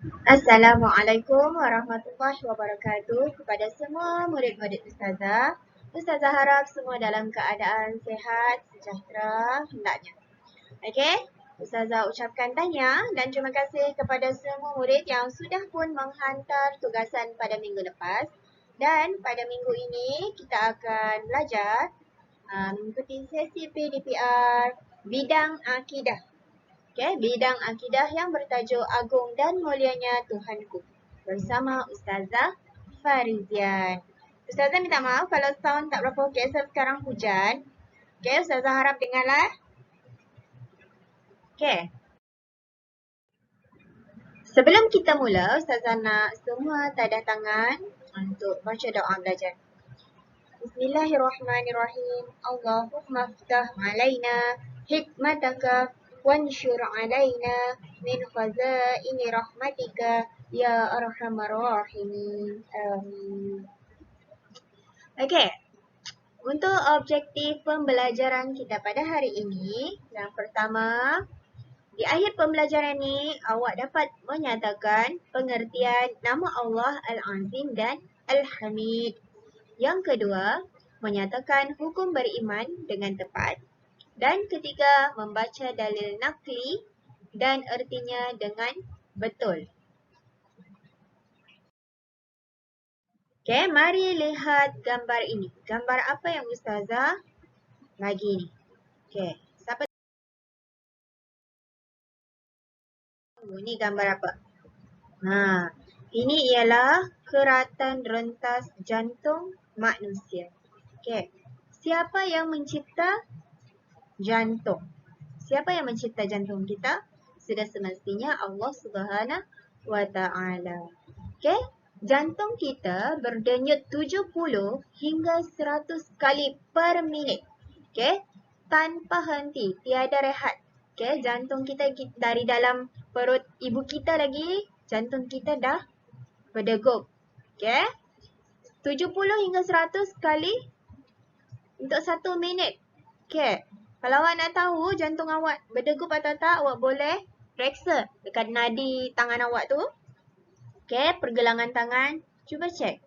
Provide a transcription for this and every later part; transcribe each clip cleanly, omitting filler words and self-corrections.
Assalamualaikum warahmatullahi wabarakatuh kepada semua murid-murid Ustazah. Ustazah harap semua dalam keadaan sehat, sejahtera hendaknya. Okey? Ustazah ucapkan tahniah dan terima kasih kepada semua murid yang sudah pun menghantar tugasan pada minggu lepas. Dan pada minggu ini kita akan belajar mengikuti sesi PDPR bidang akidah. Okay, bidang akidah yang bertajuk Agung dan Mulianya Tuhanku bersama Ustazah Farizian. Ustazah minta maaf kalau sound tak berapa okey sebab sekarang hujan. Okay, Ustazah harap dengarlah. Okay. Sebelum kita mula, Ustazah nak semua tadah tangan untuk baca doa belajar. Bismillahirrahmanirrahim. Allahumma ftah alaina hikmataka wanshur alaina min khazaini rahmatika ya arhamar rahimin. Amin. Okey. Untuk objektif pembelajaran kita pada hari ini, yang pertama, di akhir pembelajaran ini awak dapat menyatakan pengertian nama Allah Al-Azim dan Al-Hamid. Yang kedua, menyatakan hukum beriman dengan tepat. Dan ketiga, membaca dalil nakli dan ertinya dengan betul. Okey, mari lihat gambar ini. Gambar apa yang Ustazah bagi ni? Okey, siapa tahu ni gambar apa? Ini ialah keratan rentas jantung manusia. Okey, siapa yang mencipta jantung? Siapa yang mencipta jantung kita? Sudah semestinya Allah Subhanahu wa Ta'ala. Okey, jantung kita berdenyut 70 hingga 100 kali per minit. Okey, tanpa henti, tiada rehat. Okey, jantung kita dari dalam perut ibu kita lagi, jantung kita dah berdegup. Okey, 70 hingga 100 kali untuk 1 minit. Okey, kalau awak nak tahu jantung awak berdegup atau tak, awak boleh periksa dekat nadi tangan awak tu. Okey, pergelangan tangan, cuba cek.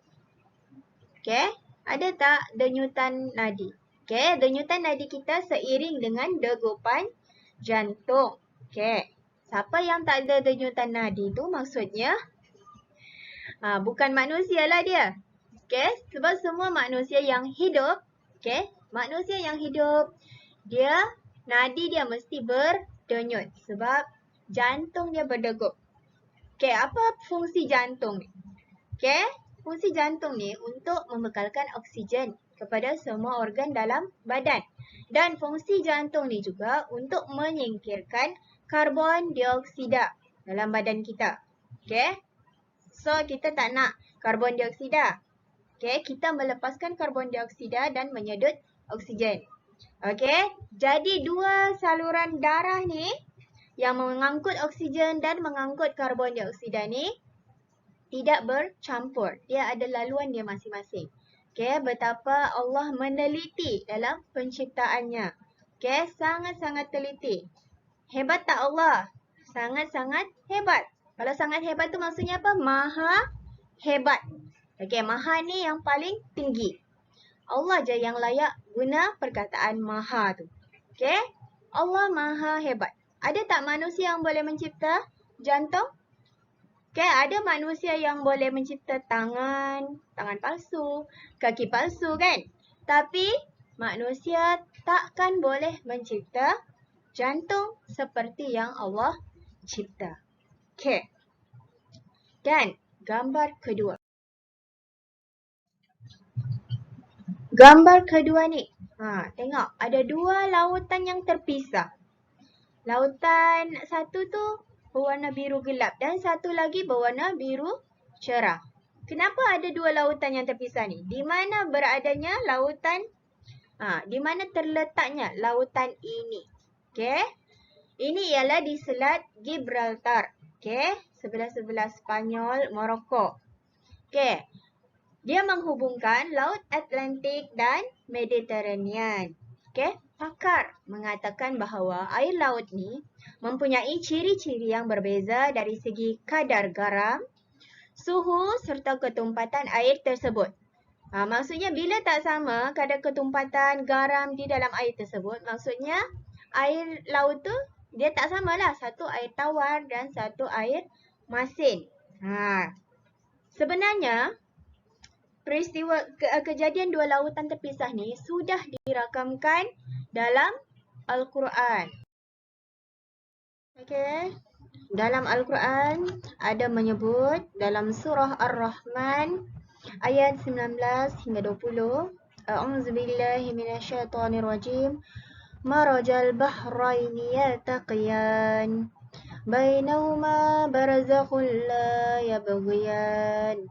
Okey, ada tak denyutan nadi? Okey, denyutan nadi kita seiring dengan degupan jantung. Okey, siapa yang tak ada denyutan nadi tu maksudnya bukan manusia lah dia. Okey, sebab semua manusia yang hidup, okey, manusia yang hidup, dia nadi dia mesti berdenyut sebab jantung dia berdegup. Okey, apa fungsi jantung ni? Okey, fungsi jantung ni untuk membekalkan oksigen kepada semua organ dalam badan. Dan fungsi jantung ni juga untuk menyingkirkan karbon dioksida dalam badan kita. Okey, so kita tak nak karbon dioksida. Okey, kita melepaskan karbon dioksida dan menyedut oksigen. Okey, jadi dua saluran darah ni yang mengangkut oksigen dan mengangkut karbon dioksida ni tidak bercampur. Dia ada laluan dia masing-masing. Okey, betapa Allah meneliti dalam penciptaannya. Okey, sangat-sangat teliti. Hebat tak Allah? Sangat-sangat hebat. Kalau sangat hebat tu maksudnya apa? Maha hebat. Okey, maha ni yang paling tinggi. Allah je yang layak guna perkataan maha tu. Okey, Allah maha hebat. Ada tak manusia yang boleh mencipta jantung? Okey, ada manusia yang boleh mencipta tangan palsu, kaki palsu kan? Tapi manusia takkan boleh mencipta jantung seperti yang Allah cipta. Okey. Dan gambar kedua. Gambar kedua ni. Tengok ada dua lautan yang terpisah. Lautan satu tu berwarna biru gelap dan satu lagi berwarna biru cerah. Kenapa ada dua lautan yang terpisah ni? Di mana beradanya lautan? Di mana terletaknya lautan ini? Okey. Ini ialah di Selat Gibraltar. Okey, sebelah-sebelah Spanyol, Morocco. Okey. Dia menghubungkan Laut Atlantik dan Mediterranean. Okey, pakar mengatakan bahawa air laut ni mempunyai ciri-ciri yang berbeza dari segi kadar garam, suhu serta ketumpatan air tersebut. Maksudnya bila tak sama kadar ketumpatan garam di dalam air tersebut, maksudnya air laut tu dia tak samalah. Satu air tawar dan satu air masin. Sebenarnya peristiwa kejadian dua lautan terpisah ni sudah dirakamkan dalam Al-Quran. Okey. Dalam Al-Quran ada menyebut dalam surah Ar-Rahman ayat 19 hingga 20. A'udzu billahi minasyaitonir rajim. Marajal bahraini yaltaqiyan. Bainahuma barzakhun la yabghiyan.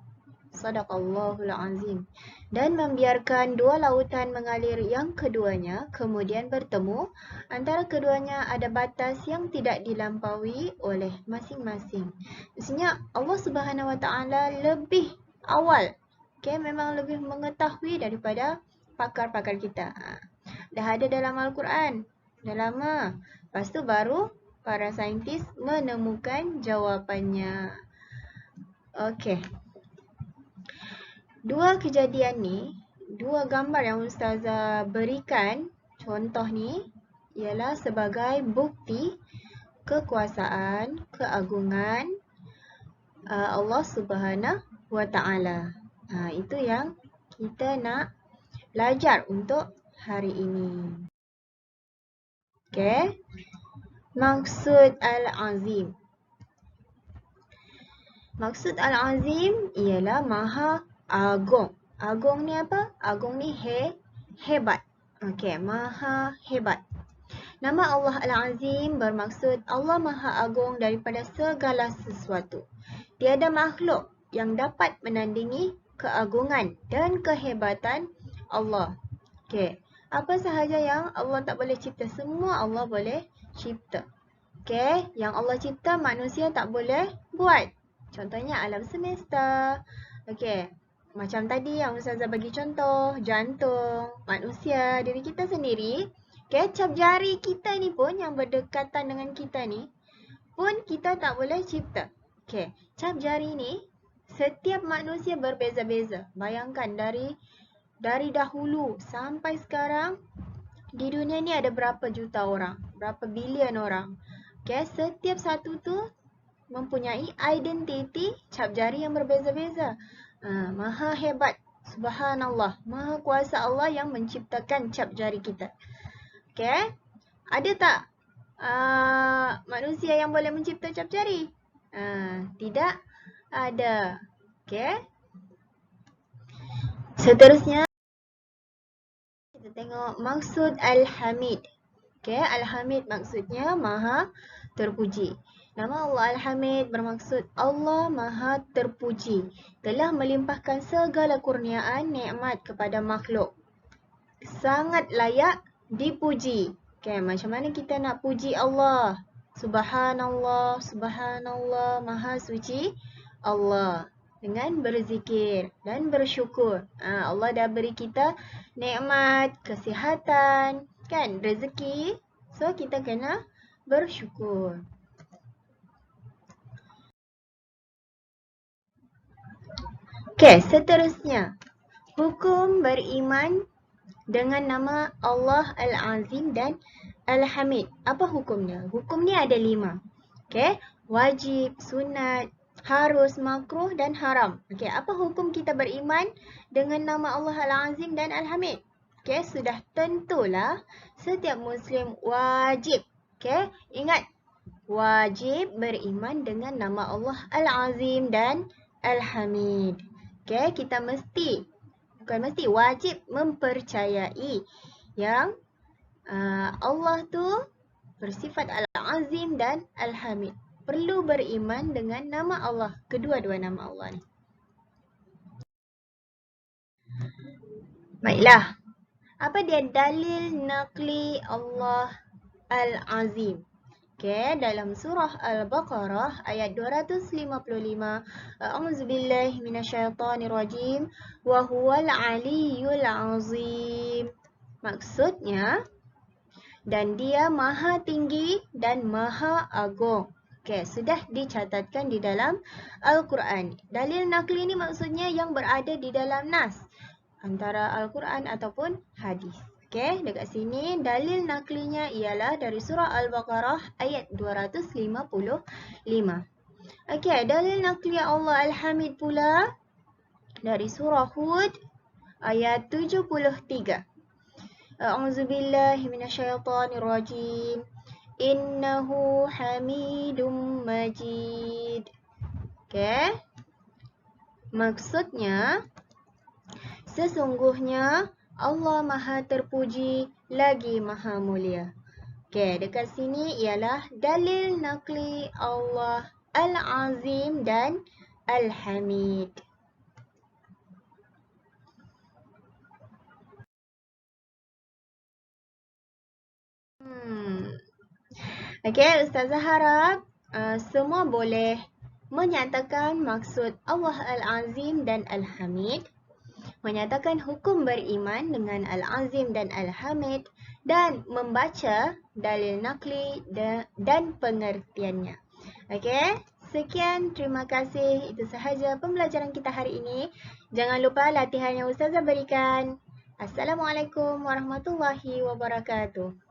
Sadaqallahul azim. Dan membiarkan dua lautan mengalir yang keduanya kemudian bertemu. Antara keduanya ada batas yang tidak dilampaui oleh masing-masing. Maksudnya Allah Subhanahu Wa Taala lebih awal. Memang lebih mengetahui daripada pakar-pakar kita. Dah ada dalam Al-Quran. Dah lama. Lepas tu baru para saintis menemukan jawapannya. Okey. Dua kejadian ni, dua gambar yang Ustazah berikan, contoh ni, ialah sebagai bukti kekuasaan, keagungan Allah Subhanahu Wa Taala. Itu yang kita nak belajar untuk hari ini. Okey. Maksud Al-Azim. Maksud Al-Azim ialah maha agung. Agung ni apa? Agung ni hebat. Okey, maha hebat. Nama Allah Al-Azim bermaksud Allah maha agung daripada segala sesuatu. Tiada makhluk yang dapat menandingi keagungan dan kehebatan Allah. Okey, apa sahaja yang Allah tak boleh cipta, semua Allah boleh cipta. Okey, yang Allah cipta manusia tak boleh buat. Contohnya alam semesta. Okey, macam tadi yang Ustazah bagi contoh, jantung, manusia, diri kita sendiri. Okey, cap jari kita ni pun yang berdekatan dengan kita ni pun kita tak boleh cipta. Okey, cap jari ni setiap manusia berbeza-beza. Bayangkan dari dahulu sampai sekarang di dunia ni ada berapa juta orang, berapa bilion orang. Okey, setiap satu tu mempunyai identiti cap jari yang berbeza-beza. Maha hebat, subhanallah, maha kuasa Allah yang menciptakan cap jari kita. Okey, ada tak manusia yang boleh mencipta cap jari? Tidak ada. Okey. Seterusnya kita tengok maksud Al-Hamid. Okey, Al-Hamid maksudnya maha terpuji. Nama Allah Al-Hamid bermaksud Allah maha terpuji, telah melimpahkan segala kurniaan nikmat kepada makhluk. Sangat layak dipuji. Okey, macam mana kita nak puji Allah? Subhanallah, subhanallah, maha suci Allah. Dengan berzikir dan bersyukur. Allah dah beri kita nikmat, kesihatan, kan, rezeki. So kita kena bersyukur. Okey, seterusnya. Hukum beriman dengan nama Allah Al-Azim dan Al-Hamid. Apa hukumnya? Hukum ni ada 5. Okey, wajib, sunat, harus, makruh dan haram. Okey, apa hukum kita beriman dengan nama Allah Al-Azim dan Al-Hamid? Okey, sudah tentulah setiap Muslim wajib. Okey, ingat, wajib beriman dengan nama Allah Al-Azim dan Al-Hamid. Okey, kita wajib mempercayai yang Allah tu bersifat Al-Azim dan Al-Hamid. Perlu beriman dengan nama Allah, kedua-dua nama Allah ni. Baiklah. Apa dia dalil naqli Allah Al-Azim? Okey, dalam surah Al-Baqarah ayat 255, A'udzubillahi minasyaitonirrajim wa huwal aliyyul azim. Maksudnya, dan dia maha tinggi dan maha agung. Okey, sudah dicatatkan di dalam Al-Quran. Dalil nakli ini maksudnya yang berada di dalam nas, antara Al-Quran ataupun hadis. Okey, dekat sini dalil naklinya ialah dari surah Al-Baqarah ayat 255. Okey, dalil nakli Allah Al-Hamid pula dari surah Hud ayat 73. A'udzubillahi minasyaitonirrajim. Innahu Hamidum Majid. Okey. Maksudnya, sesungguhnya Allah Maha terpuji lagi Maha mulia. Okey, dekat sini ialah dalil nakli Allah Al-Azim dan Al-Hamid. Okey, Ustazah harap semua boleh menyatakan maksud Allah Al-Azim dan Al-Hamid, menyatakan hukum beriman dengan Al-Azim dan Al-Hamid, dan membaca dalil nakli dan pengertiannya. Okey, sekian, terima kasih. Itu sahaja pembelajaran kita hari ini. Jangan lupa latihan yang Ustazah berikan. Assalamualaikum warahmatullahi wabarakatuh.